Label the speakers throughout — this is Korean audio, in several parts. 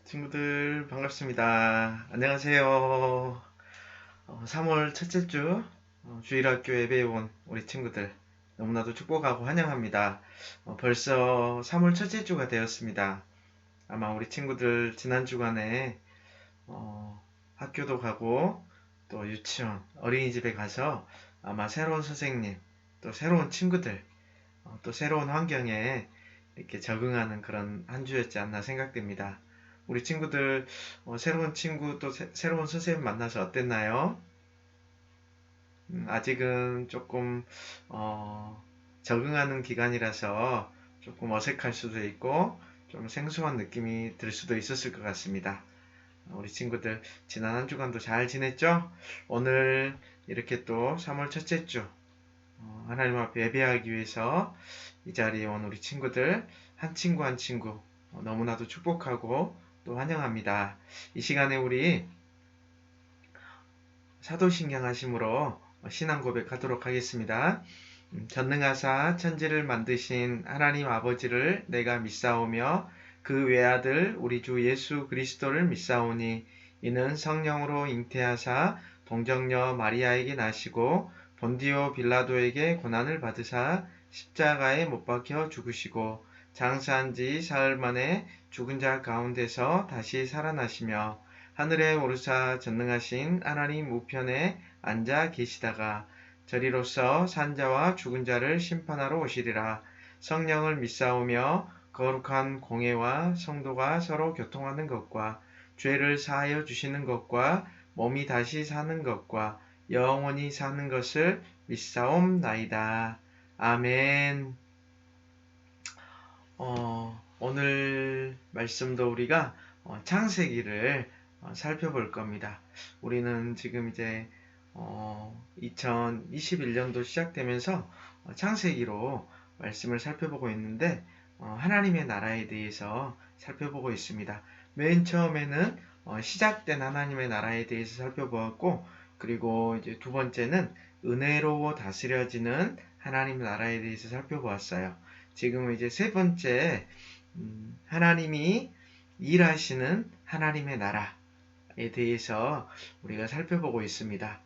Speaker 1: 친구들 반갑습니다. 안녕하세요. 3월 첫째 주 주일학교 예배에 온 우리 친구들 너무나도 축복하고 환영합니다. 벌써 3월 첫째 주가 되었습니다. 아마 우리 친구들 지난 주간에 학교도 가고 또 유치원, 어린이집에 가서 아마 새로운 선생님, 또 새로운 친구들, 또 새로운 환경에 이렇게 적응하는 그런 한 주였지 않나 생각됩니다. 우리 친구들 새로운 친구 또 새로운 선생님 만나서 어땠나요? 아직은 조금 적응하는 기간이라서 조금 어색할 수도 있고 좀 생소한 느낌이 들 수도 있었을 것 같습니다. 우리 친구들 지난 한 주간도 잘 지냈죠? 오늘 이렇게 또 3월 첫째 주 하나님 앞에 예배하기 위해서 이 자리에 온 우리 친구들 한 친구 한 친구 너무나도 축복하고 또 환영합니다. 이 시간에 우리 사도신경 하심으로 신앙 고백하도록 하겠습니다. 전능하사 천지를 만드신 하나님 아버지를 내가 믿사오며 그 외아들 우리 주 예수 그리스도를 믿사오니 이는 성령으로 잉태하사 동정녀 마리아에게 나시고 본디오 빌라도에게 고난을 받으사 십자가에 못 박혀 죽으시고 장사한 지 사흘 만에 죽은 자 가운데서 다시 살아나시며 하늘에 오르사 전능하신 하나님 우편에 앉아 계시다가 저리로서 산자와 죽은 자를 심판하러 오시리라. 성령을 믿사오며 거룩한 공회와 성도가 서로 교통하는 것과 죄를 사하여 주시는 것과 몸이 다시 사는 것과 영원히 사는 것을 믿사옵나이다. 아멘. 오늘 말씀도 우리가 창세기를 살펴볼 겁니다. 우리는 지금 이제 2021년도 시작되면서 창세기로 말씀을 살펴보고 있는데 하나님의 나라에 대해서 살펴보고 있습니다. 맨 처음에는 시작된 하나님의 나라에 대해서 살펴보았고, 그리고 이제 두 번째는 은혜로 다스려지는 하나님 나라에 대해서 살펴보았어요. 지금은 이제 세 번째 하나님이 일하시는 하나님의 나라에 대해서 우리가 살펴보고 있습니다.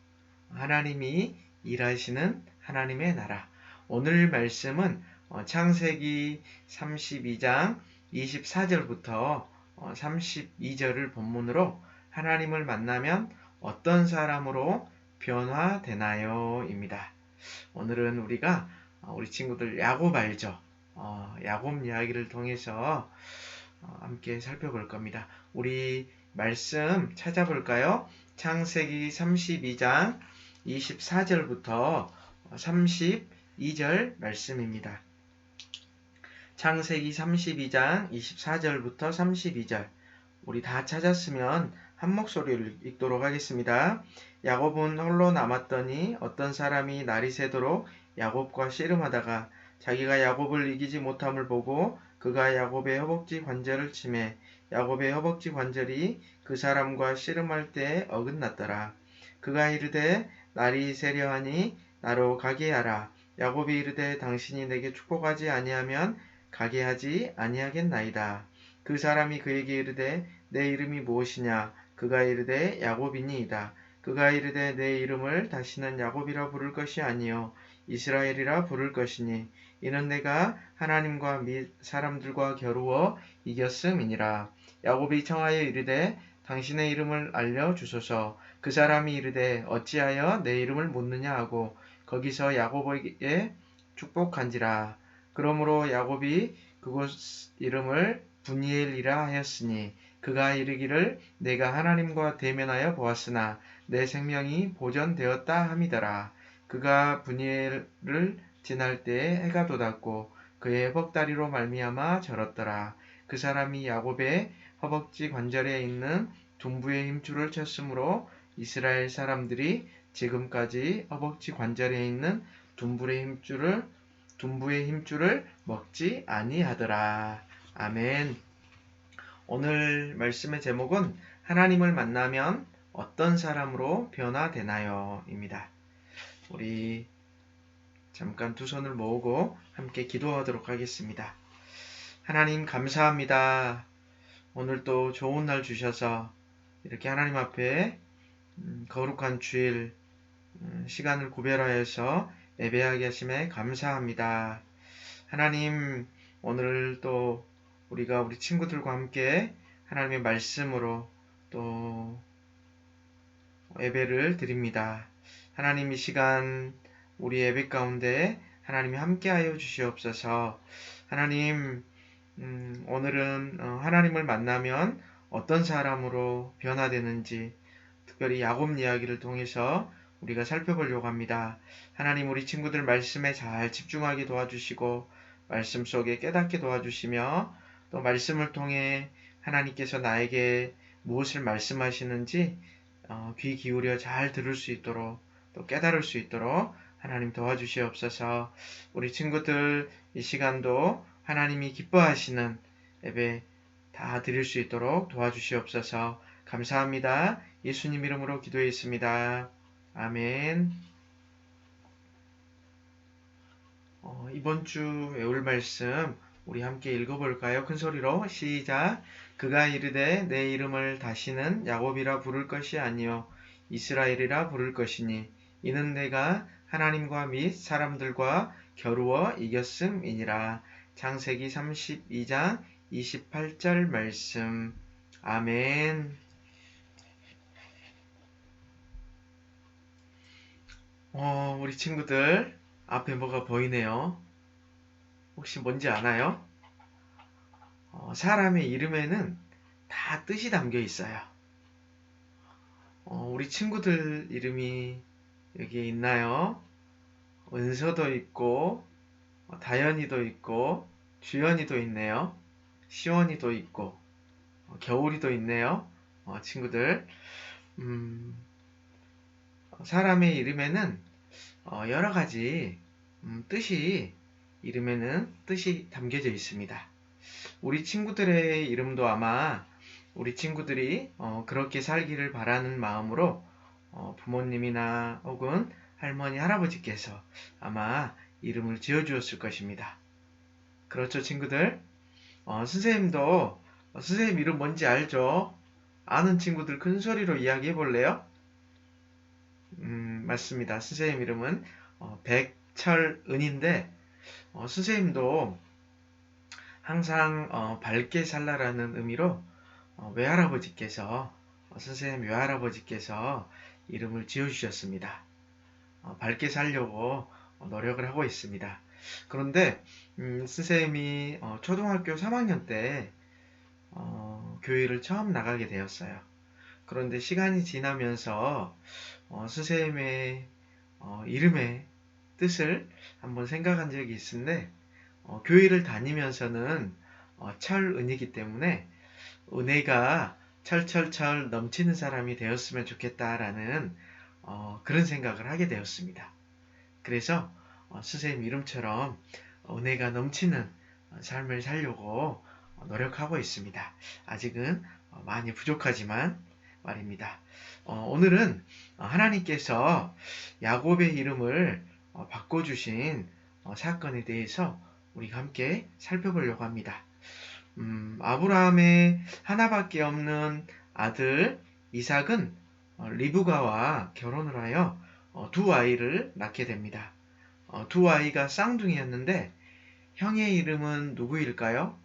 Speaker 1: 하나님이 일하시는 하나님의 나라. 오늘 말씀은 창세기 32장 24절부터 32절을 본문으로 하나님을 만나면 어떤 사람으로 변화되나요? 입니다. 오늘은 우리가 우리 친구들 야곱 알죠? 야곱 이야기를 통해서 함께 살펴볼 겁니다. 우리 말씀 찾아볼까요? 창세기 32장 24절부터 32절 말씀입니다. 창세기 32장 24절부터 32절. 우리 다 찾았으면 한 목소리를 읽도록 하겠습니다. 야곱은 홀로 남았더니 어떤 사람이 날이 새도록 야곱과 씨름하다가 자기가 야곱을 이기지 못함을 보고 그가 야곱의 허벅지 관절을 치매 야곱의 허벅지 관절이 그 사람과 씨름할 때에 어긋났더라. 그가 이르되 날이 새려하니 나로 가게 하라. 야곱이 이르되 당신이 내게 축복하지 아니하면 가게 하지 아니하겠나이다. 그 사람이 그에게 이르되 내 이름이 무엇이냐? 그가 이르되 야곱이니이다. 그가 이르되 내 이름을 다시는 야곱이라 부를 것이 아니요 이스라엘이라 부를 것이니 이는 내가 하나님과 및 사람들과 겨루어 이겼음이니라. 야곱이 청하여 이르되 당신의 이름을 알려 주소서. 그 사람이 이르되 어찌하여 내 이름을 묻느냐 하고 거기서 야곱에게 축복한지라. 그러므로 야곱이 그곳 이름을 분이엘이라 하였으니 그가 이르기를 내가 하나님과 대면하여 보았으나 내 생명이 보존되었다 함이더라. 그가 분이엘을 지날 때에 해가 돋았고 그의 허벅다리로 말미암아 절었더라. 그 사람이 야곱의 허벅지 관절에 있는 둔부의 힘줄을 쳤으므로 이스라엘 사람들이 지금까지 허벅지 관절에 있는 둔부의 힘줄을 먹지 아니하더라. 아멘. 오늘 말씀의 제목은 하나님을 만나면 어떤 사람으로 변화되나요? 입니다. 우리 잠깐 두 손을 모으고 함께 기도하도록 하겠습니다. 하나님 감사합니다. 오늘 또 좋은 날 주셔서 이렇게 하나님 앞에 거룩한 주일 시간을 구별하여서 예배하게 하심에 감사합니다. 하나님, 오늘 또 우리가 우리 친구들과 함께 하나님의 말씀으로 또 예배를 드립니다. 하나님, 이 시간 우리 예배 가운데 하나님이 함께하여 주시옵소서. 하나님, 오늘은 하나님을 만나면 어떤 사람으로 변화되는지 특별히 야곱 이야기를 통해서 우리가 살펴보려고 합니다. 하나님, 우리 친구들 말씀에 잘 집중하게 도와주시고 말씀 속에 깨닫게 도와주시며 또 말씀을 통해 하나님께서 나에게 무엇을 말씀하시는지 귀 기울여 잘 들을 수 있도록 또 깨달을 수 있도록 하나님 도와주시옵소서. 우리 친구들 이 시간도 하나님이 기뻐하시는 예배 다 드릴 수 있도록 도와주시옵소서. 감사합니다. 예수님 이름으로 기도했습니다. 아멘. 이번 주 외울 말씀 우리 함께 읽어볼까요? 큰 소리로 시작. 그가 이르되 내 이름을 다시는 야곱이라 부를 것이 아니요 이스라엘이라 부를 것이니 이는 내가 하나님과 및 사람들과 겨루어 이겼음이니라. 창세기 32장 28절 말씀. 아멘. 우리 친구들 앞에 뭐가 보이네요. 혹시 뭔지 아나요? 사람의 이름에는 다 뜻이 담겨 있어요. 우리 친구들 이름이 여기에 있나요? 은서도 있고, 다현이도 있고, 주연이도 있네요. 시원이도 있고, 겨울이도 있네요. 친구들. 사람의 이름에는 여러 가지 이름에는 뜻이 담겨져 있습니다. 우리 친구들의 이름도 아마 우리 친구들이 그렇게 살기를 바라는 마음으로 부모님이나 혹은 할머니, 할아버지께서 아마 이름을 지어주었을 것입니다. 그렇죠, 친구들? 선생님도 선생님 이름 뭔지 알죠? 아는 친구들 큰 소리로 이야기해 볼래요? 맞습니다. 선생님 이름은 백철은인데 선생님도 항상 밝게 살라라는 의미로 선생님 외할아버지께서 이름을 지어주셨습니다. 밝게 살려고 노력을 하고 있습니다. 그런데 선생님이 초등학교 3학년 때 교회를 처음 나가게 되었어요. 그런데 시간이 지나면서 선생님의 이름의 뜻을 한번 생각한 적이 있는데 교회를 다니면서는 철은이기 때문에 은혜가 철철철 넘치는 사람이 되었으면 좋겠다라는 그런 생각을 하게 되었습니다. 그래서 선생님 이름처럼 은혜가 넘치는 삶을 살려고 노력하고 있습니다. 아직은 많이 부족하지만 말입니다. 오늘은 하나님께서 야곱의 이름을 바꿔주신 사건에 대해서 우리가 함께 살펴보려고 합니다. 아브라함의 하나밖에 없는 아들 이삭은 리브가와 결혼을 하여 두 아이를 낳게 됩니다. 두 아이가 쌍둥이였는데 형의 이름은 누구일까요?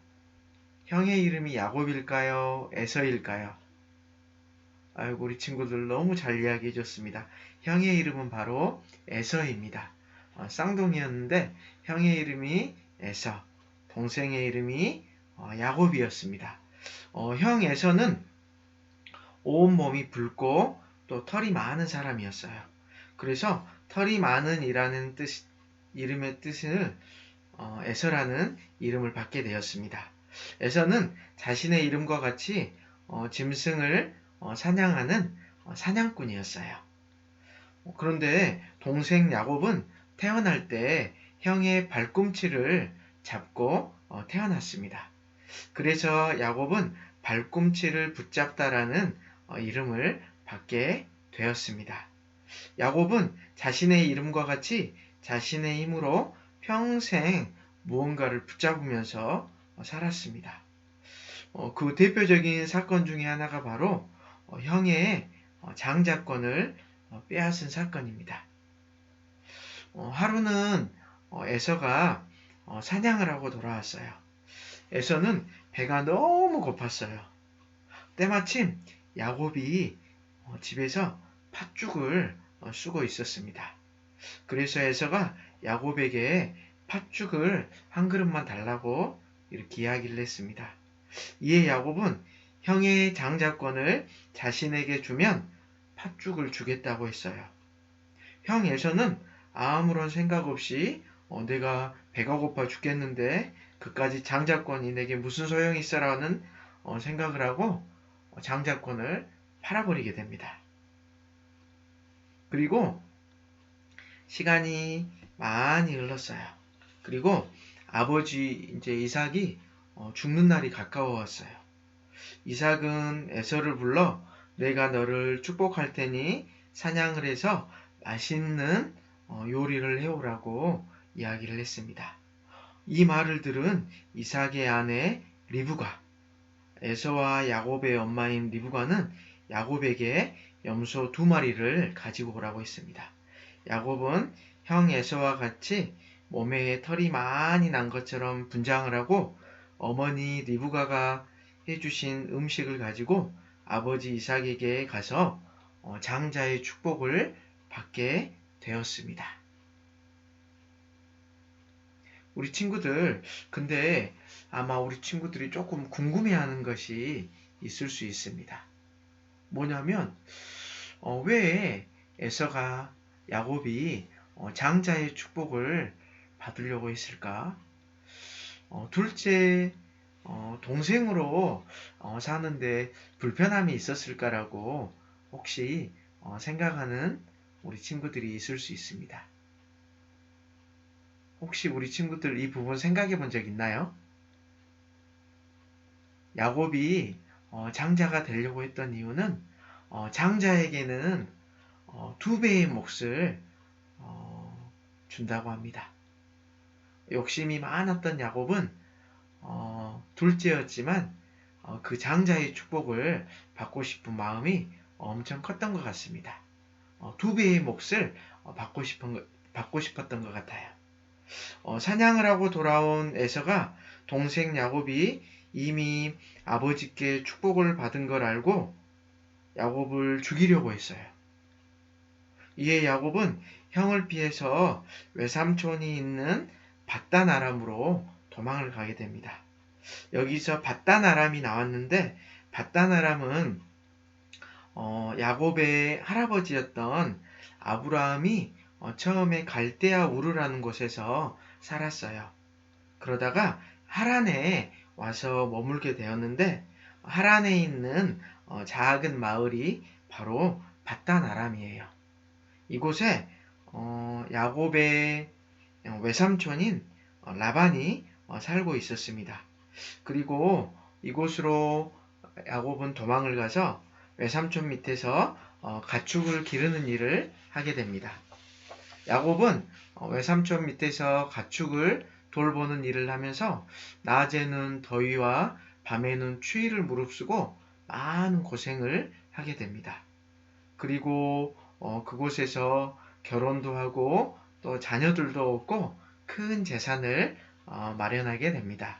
Speaker 1: 형의 이름이 야곱일까요? 에서일까요? 아이고, 우리 친구들 너무 잘 이야기해 줬습니다. 형의 이름은 바로 에서입니다. 쌍둥이였는데 형의 이름이 에서, 동생의 이름이 야곱이었습니다. 형 에서는 온몸이 붉고 또 털이 많은 사람이었어요. 그래서 털이 많은 이름의 뜻을 에서라는 이름을 받게 되었습니다. 에서는 자신의 이름과 같이 짐승을 사냥하는 사냥꾼이었어요. 그런데 동생 야곱은 태어날 때 형의 발꿈치를 잡고 태어났습니다. 그래서 야곱은 발꿈치를 붙잡다라는 이름을 받게 되었습니다. 야곱은 자신의 이름과 같이 자신의 힘으로 평생 무언가를 붙잡으면서 살았습니다. 그 대표적인 사건 중에 하나가 바로 형의 장자권을 빼앗은 사건입니다. 하루는 에서가 사냥을 하고 돌아왔어요. 에서는 배가 너무 고팠어요. 때마침 야곱이 집에서 팥죽을 쓰고 있었습니다. 그래서 에서가 야곱에게 팥죽을 한 그릇만 달라고 이렇게 이야기를 했습니다. 이에 야곱은 형의 장자권을 자신에게 주면 팥죽을 주겠다고 했어요. 형 에서는 아무런 생각 없이 내가 배가 고파 죽겠는데 그까지 장자권이 내게 무슨 소용이 있어라는 생각을 하고 장자권을 팔아버리게 됩니다. 그리고 시간이 많이 흘렀어요. 그리고 아버지 이제 이삭이 죽는 날이 가까워왔어요. 이삭은 에서를 불러 내가 너를 축복할 테니 사냥을 해서 맛있는 요리를 해오라고 이야기를 했습니다. 이 말을 들은 이삭의 아내 리브가, 에서와 야곱의 엄마인 리브가는 야곱에게 염소 2마리를 가지고 오라고 했습니다. 야곱은 형 에서와 같이 몸에 털이 많이 난 것처럼 분장을 하고 어머니 리브가가 해주신 음식을 가지고 아버지 이삭에게 가서 장자의 축복을 받게 되었습니다. 우리 친구들, 근데 아마 우리 친구들이 조금 궁금해하는 것이 있을 수 있습니다. 뭐냐면 왜 에서가 야곱이 장자의 축복을 받으려고 했을까? 둘째 동생으로 사는데 불편함이 있었을까라고 혹시 생각하는 우리 친구들이 있을 수 있습니다. 혹시 우리 친구들 이 부분 생각해 본 적 있나요? 야곱이 장자가 되려고 했던 이유는 장자에게는 2배의 몫을 준다고 합니다. 욕심이 많았던 야곱은 둘째였지만 그 장자의 축복을 받고 싶은 마음이 엄청 컸던 것 같습니다. 2배의 몫을 받고 싶었던 것 같아요. 사냥을 하고 돌아온 에서가 동생 야곱이 이미 아버지께 축복을 받은 걸 알고 야곱을 죽이려고 했어요. 이에 야곱은 형을 피해서 외삼촌이 있는 밧단 아람으로 도망을 가게 됩니다. 여기서 밧단 아람이 나왔는데 밧단 아람은 야곱의 할아버지였던 아브라함이 처음에 갈대아 우르라는 곳에서 살았어요. 그러다가 하란에 와서 머물게 되었는데 하란에 있는 작은 마을이 바로 밧단 아람이에요. 이곳에 야곱의 외삼촌인 라반이 살고 있었습니다. 그리고 이곳으로 야곱은 도망을 가서 외삼촌 밑에서 가축을 기르는 일을 하게 됩니다. 야곱은 외삼촌 밑에서 가축을 돌보는 일을 하면서 낮에는 더위와 밤에는 추위를 무릅쓰고 많은 고생을 하게 됩니다. 그리고 그곳에서 결혼도 하고 또 자녀들도 얻고 큰 재산을 마련하게 됩니다.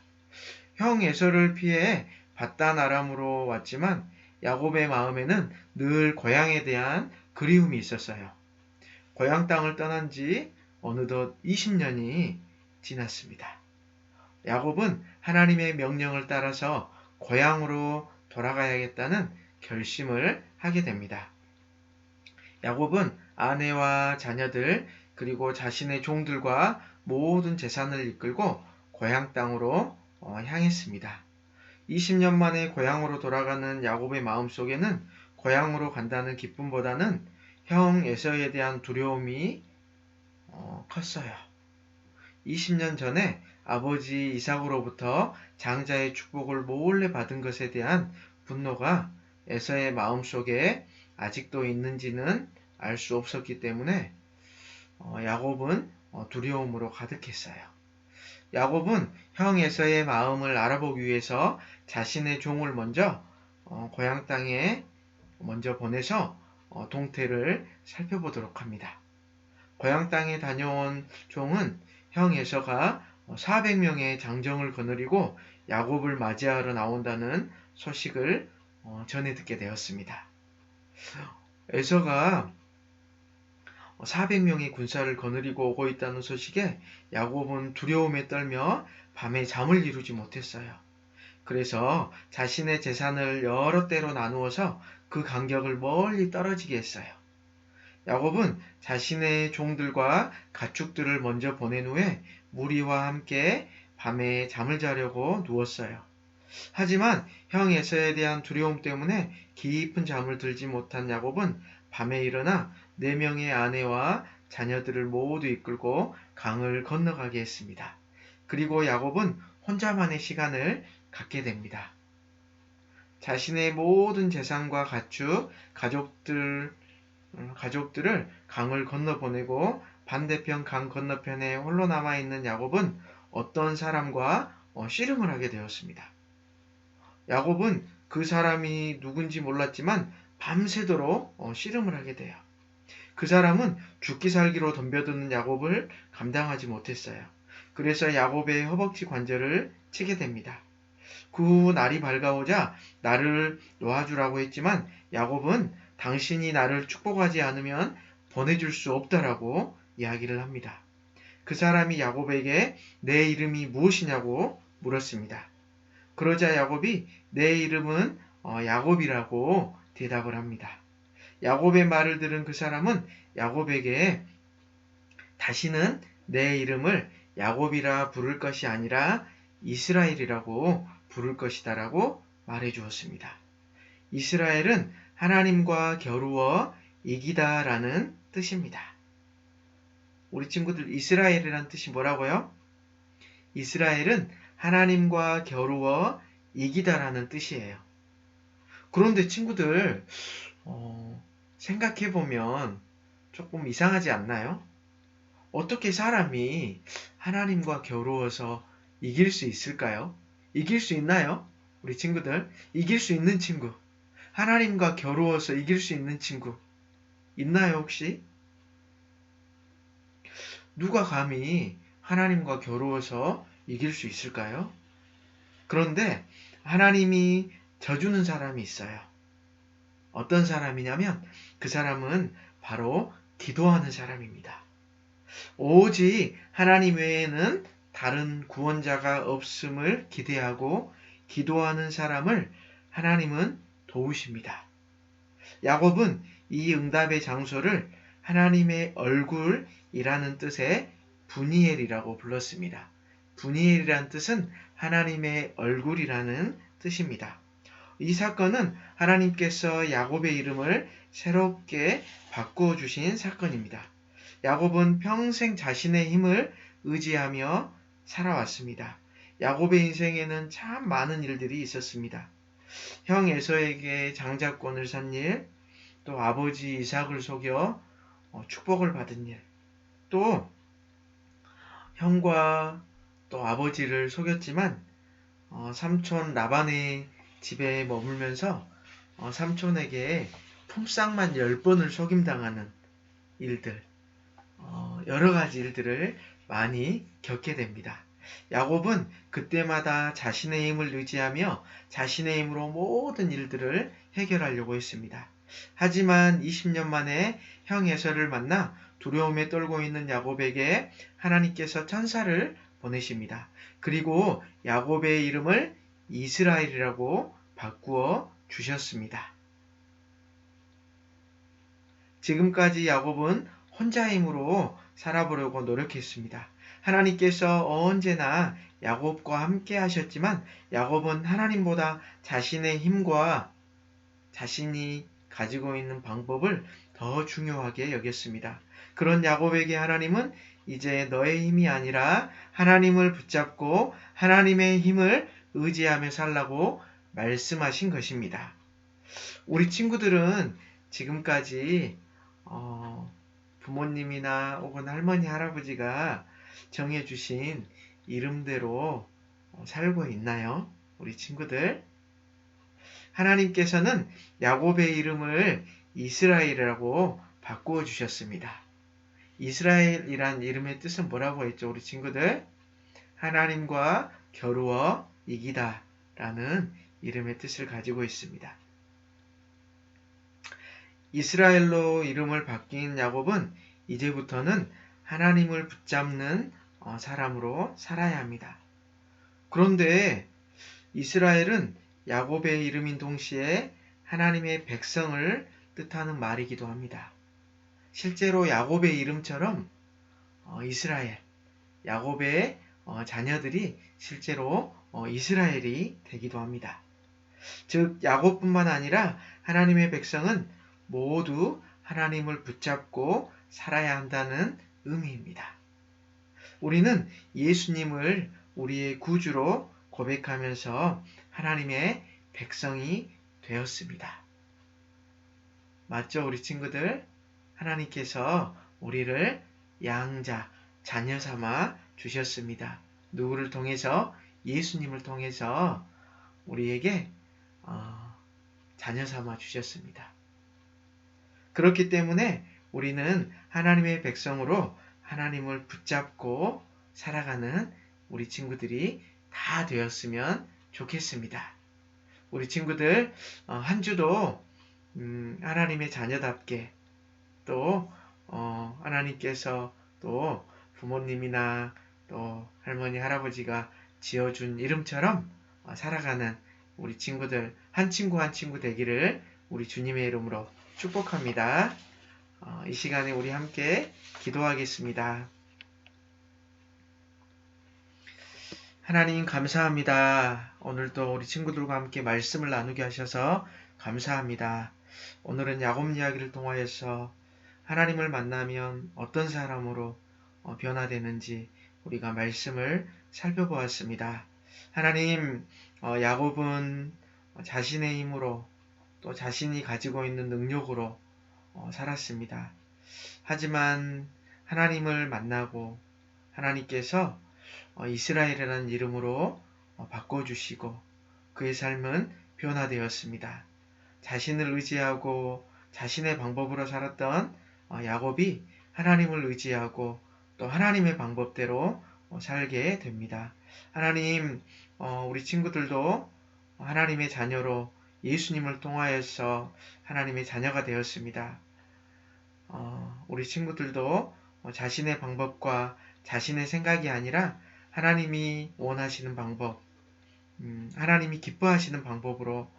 Speaker 1: 형 에서를 피해 밧단 아람으로 왔지만 야곱의 마음에는 늘 고향에 대한 그리움이 있었어요. 고향 땅을 떠난 지 어느덧 20년이 지났습니다. 야곱은 하나님의 명령을 따라서 고향으로 돌아가야겠다는 결심을 하게 됩니다. 야곱은 아내와 자녀들 그리고 자신의 종들과 모든 재산을 이끌고 고향 땅으로 향했습니다. 20년 만에 고향으로 돌아가는 야곱의 마음속에는 고향으로 간다는 기쁨보다는 형 에서에 대한 두려움이 컸어요. 20년 전에 아버지 이삭으로부터 장자의 축복을 몰래 받은 것에 대한 분노가 에서의 마음속에 아직도 있는지는 알 수 없었기 때문에 야곱은 두려움으로 가득했어요. 야곱은 형 에서의 마음을 알아보기 위해서 자신의 종을 먼저 고향 땅에 먼저 보내서 동태를 살펴보도록 합니다. 고향 땅에 다녀온 종은 형 에서가 400명의 장정을 거느리고 야곱을 맞이하러 나온다는 소식을 전해 듣게 되었습니다. 에서가 400명의 군사를 거느리고 오고 있다는 소식에 야곱은 두려움에 떨며 밤에 잠을 이루지 못했어요. 그래서 자신의 재산을 여러 때로 나누어서 그 간격을 멀리 떨어지게 했어요. 야곱은 자신의 종들과 가축들을 먼저 보낸 후에 무리와 함께 밤에 잠을 자려고 누웠어요. 하지만 형 에서에 대한 두려움 때문에 깊은 잠을 들지 못한 야곱은 밤에 일어나 4명의 아내와 자녀들을 모두 이끌고 강을 건너가게 했습니다. 그리고 야곱은 혼자만의 시간을 갖게 됩니다. 자신의 모든 재산과 가축, 가족들을 강을 건너보내고 반대편 강 건너편에 홀로 남아있는 야곱은 어떤 사람과 씨름을 하게 되었습니다. 야곱은 그 사람이 누군지 몰랐지만 밤새도록 씨름을 하게 돼요. 그 사람은 죽기 살기로 덤벼드는 야곱을 감당하지 못했어요. 그래서 야곱의 허벅지 관절을 치게 됩니다. 그 후 날이 밝아오자 나를 놓아주라고 했지만 야곱은 당신이 나를 축복하지 않으면 보내줄 수 없다라고 이야기를 합니다. 그 사람이 야곱에게 내 이름이 무엇이냐고 물었습니다. 그러자 야곱이 내 이름은 야곱이라고 대답을 합니다. 야곱의 말을 들은 그 사람은 야곱에게 다시는 내 이름을 야곱이라 부를 것이 아니라 이스라엘이라고 부를 것이다라고 말해 주었습니다. 이스라엘은 하나님과 겨루어 이기다라는 뜻입니다. 우리 친구들 이스라엘이라는 뜻이 뭐라고요? 이스라엘은 하나님과 겨루어 이기다라는 뜻이에요. 그런데 친구들 생각해보면 조금 이상하지 않나요? 어떻게 사람이 하나님과 겨루어서 이길 수 있을까요? 이길 수 있나요? 우리 친구들 이길 수 있는 친구, 하나님과 겨루어서 이길 수 있는 친구 있나요 혹시? 누가 감히 하나님과 겨루어서 이길 수 있을까요? 그런데 하나님이 져주는 사람이 있어요. 어떤 사람이냐면 그 사람은 바로 기도하는 사람입니다. 오직 하나님 외에는 다른 구원자가 없음을 기대하고 기도하는 사람을 하나님은 도우십니다. 야곱은 이 응답의 장소를 하나님의 얼굴이라는 뜻의 분이엘이라고 불렀습니다. 분이엘이라는 뜻은 하나님의 얼굴이라는 뜻입니다. 이 사건은 하나님께서 야곱의 이름을 새롭게 바꾸어 주신 사건입니다. 야곱은 평생 자신의 힘을 의지하며 살아왔습니다. 야곱의 인생에는 참 많은 일들이 있었습니다. 형 에서에게 장자권을 산 일, 또 아버지 이삭을 속여 축복을 받은 일, 또 형과 또 아버지를 속였지만 삼촌 라반의 집에 머물면서 삼촌에게 품삯만 10번을 속임당하는 일들, 여러 가지 일들을 많이 겪게 됩니다. 야곱은 그때마다 자신의 힘을 의지하며 자신의 힘으로 모든 일들을 해결하려고 했습니다. 하지만 20년 만에 형 에서를 만나 두려움에 떨고 있는 야곱에게 하나님께서 천사를 보내십니다. 그리고 야곱의 이름을 이스라엘이라고 바꾸어 주셨습니다. 지금까지 야곱은 혼자 힘으로 살아보려고 노력했습니다. 하나님께서 언제나 야곱과 함께 하셨지만 야곱은 하나님보다 자신의 힘과 자신이 가지고 있는 방법을 더 중요하게 여겼습니다. 그런 야곱에게 하나님은 이제 너의 힘이 아니라 하나님을 붙잡고 하나님의 힘을 의지하며 살라고 말씀하신 것입니다. 우리 친구들은 지금까지 부모님이나 혹은 할머니, 할아버지가 정해주신 이름대로 살고 있나요? 우리 친구들? 하나님께서는 야곱의 이름을 이스라엘이라고 바꾸어 주셨습니다. 이스라엘이란 이름의 뜻은 뭐라고 했죠, 우리 친구들? 하나님과 겨루어 이기다 라는 이름의 뜻을 가지고 있습니다. 이스라엘로 이름을 바뀐 야곱은 이제부터는 하나님을 붙잡는 사람으로 살아야 합니다. 그런데 이스라엘은 야곱의 이름인 동시에 하나님의 백성을 뜻하는 말이기도 합니다. 실제로 야곱의 이름처럼 이스라엘, 야곱의 자녀들이 실제로 이스라엘이 되기도 합니다. 즉 야곱뿐만 아니라 하나님의 백성은 모두 하나님을 붙잡고 살아야 한다는 의미입니다. 우리는 예수님을 우리의 구주로 고백하면서 하나님의 백성이 되었습니다. 맞죠, 우리 친구들? 하나님께서 우리를 양자, 자녀 삼아 주셨습니다. 누구를 통해서? 예수님을 통해서 우리에게 자녀 삼아 주셨습니다. 그렇기 때문에 우리는 하나님의 백성으로 하나님을 붙잡고 살아가는 우리 친구들이 다 되었으면 좋겠습니다. 우리 친구들 한 주도 하나님의 자녀답게 또 하나님께서 또 부모님이나 또 할머니 할아버지가 지어준 이름처럼 살아가는 우리 친구들 한 친구 한 친구 되기를 우리 주님의 이름으로 축복합니다. 이 시간에 우리 함께 기도하겠습니다. 하나님 감사합니다. 오늘도 우리 친구들과 함께 말씀을 나누게 하셔서 감사합니다. 오늘은 야곱 이야기를 통하여서 하나님을 만나면 어떤 사람으로 변화되는지 우리가 말씀을 살펴보았습니다. 하나님, 야곱은 자신의 힘으로 또 자신이 가지고 있는 능력으로 살았습니다. 하지만 하나님을 만나고 하나님께서 이스라엘이라는 이름으로 바꿔주시고 그의 삶은 변화되었습니다. 자신을 의지하고 자신의 방법으로 살았던 야곱이 하나님을 의지하고 또 하나님의 방법대로 살게 됩니다. 하나님, 우리 친구들도 하나님의 자녀로 예수님을 통하여서 하나님의 자녀가 되었습니다. 우리 친구들도 자신의 방법과 자신의 생각이 아니라 하나님이 원하시는 방법, 하나님이 기뻐하시는 방법으로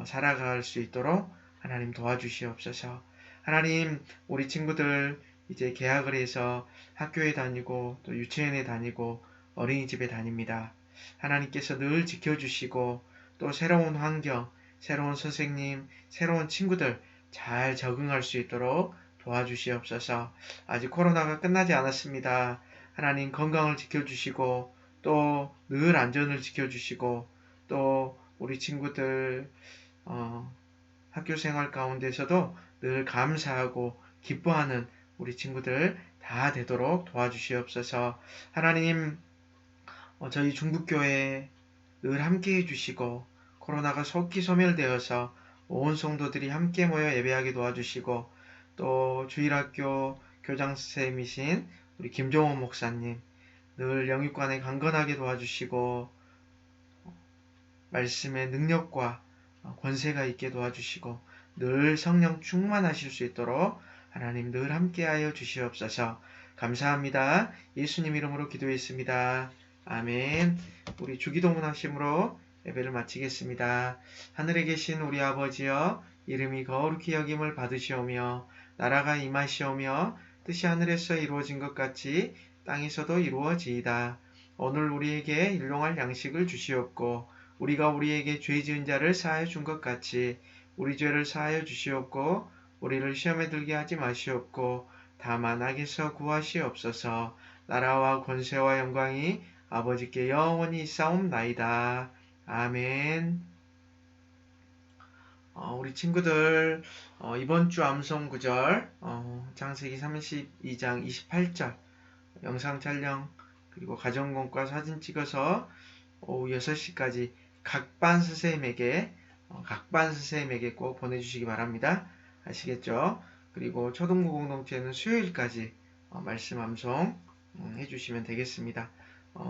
Speaker 1: 살아갈 수 있도록 하나님 도와주시옵소서. 하나님, 우리 친구들 이제 개학을 해서 학교에 다니고 또 유치원에 다니고 어린이집에 다닙니다. 하나님께서 늘 지켜주시고 또 새로운 환경, 새로운 선생님, 새로운 친구들 잘 적응할 수 있도록 도와주시옵소서. 아직 코로나가 끝나지 않았습니다. 하나님 건강을 지켜주시고 또 늘 안전을 지켜주시고 또 우리 친구들 학교 생활 가운데서도 늘 감사하고 기뻐하는 우리 친구들 다 되도록 도와주시옵소서. 하나님, 저희 중북교회 늘 함께 해주시고 코로나가 속히 소멸되어서 온 성도들이 함께 모여 예배하게 도와주시고 또 주일학교 교장선생님이신 우리 김종원 목사님 늘 영육간에 강건하게 도와주시고 말씀의 능력과 권세가 있게 도와주시고 늘 성령 충만하실 수 있도록 하나님 늘 함께하여 주시옵소서. 감사합니다. 예수님 이름으로 기도했습니다. 아멘. 우리 주기도문 하심으로 예배를 마치겠습니다. 하늘에 계신 우리 아버지여, 이름이 거룩히 여김을 받으시오며 나라가 임하시오며 뜻이 하늘에서 이루어진 것 같이 땅에서도 이루어지이다. 오늘 우리에게 일용할 양식을 주시옵고 우리가 우리에게 죄 지은 자를 사하여 준 것 같이 우리 죄를 사하여 주시옵고 우리를 시험에 들게 하지 마시옵고 다만 악에서 구하시옵소서. 나라와 권세와 영광이 아버지께 영원히 있사옵나이다. 아멘. 우리 친구들 이번 주 암송 구절 창세기 32장 28절 영상 촬영 그리고 가정공과 사진 찍어서 오후 6시까지 각반 선생님에게 꼭 보내주시기 바랍니다. 아시겠죠? 그리고 초등부 공동체는 수요일까지 말씀 암송 해주시면 되겠습니다.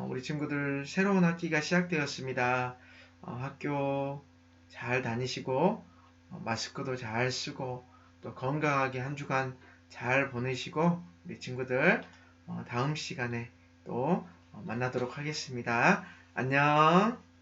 Speaker 1: 우리 친구들 새로운 학기가 시작되었습니다. 학교 잘 다니시고 마스크도 잘 쓰고 또 건강하게 한 주간 잘 보내시고 우리 친구들 다음 시간에 또 만나도록 하겠습니다. 안녕.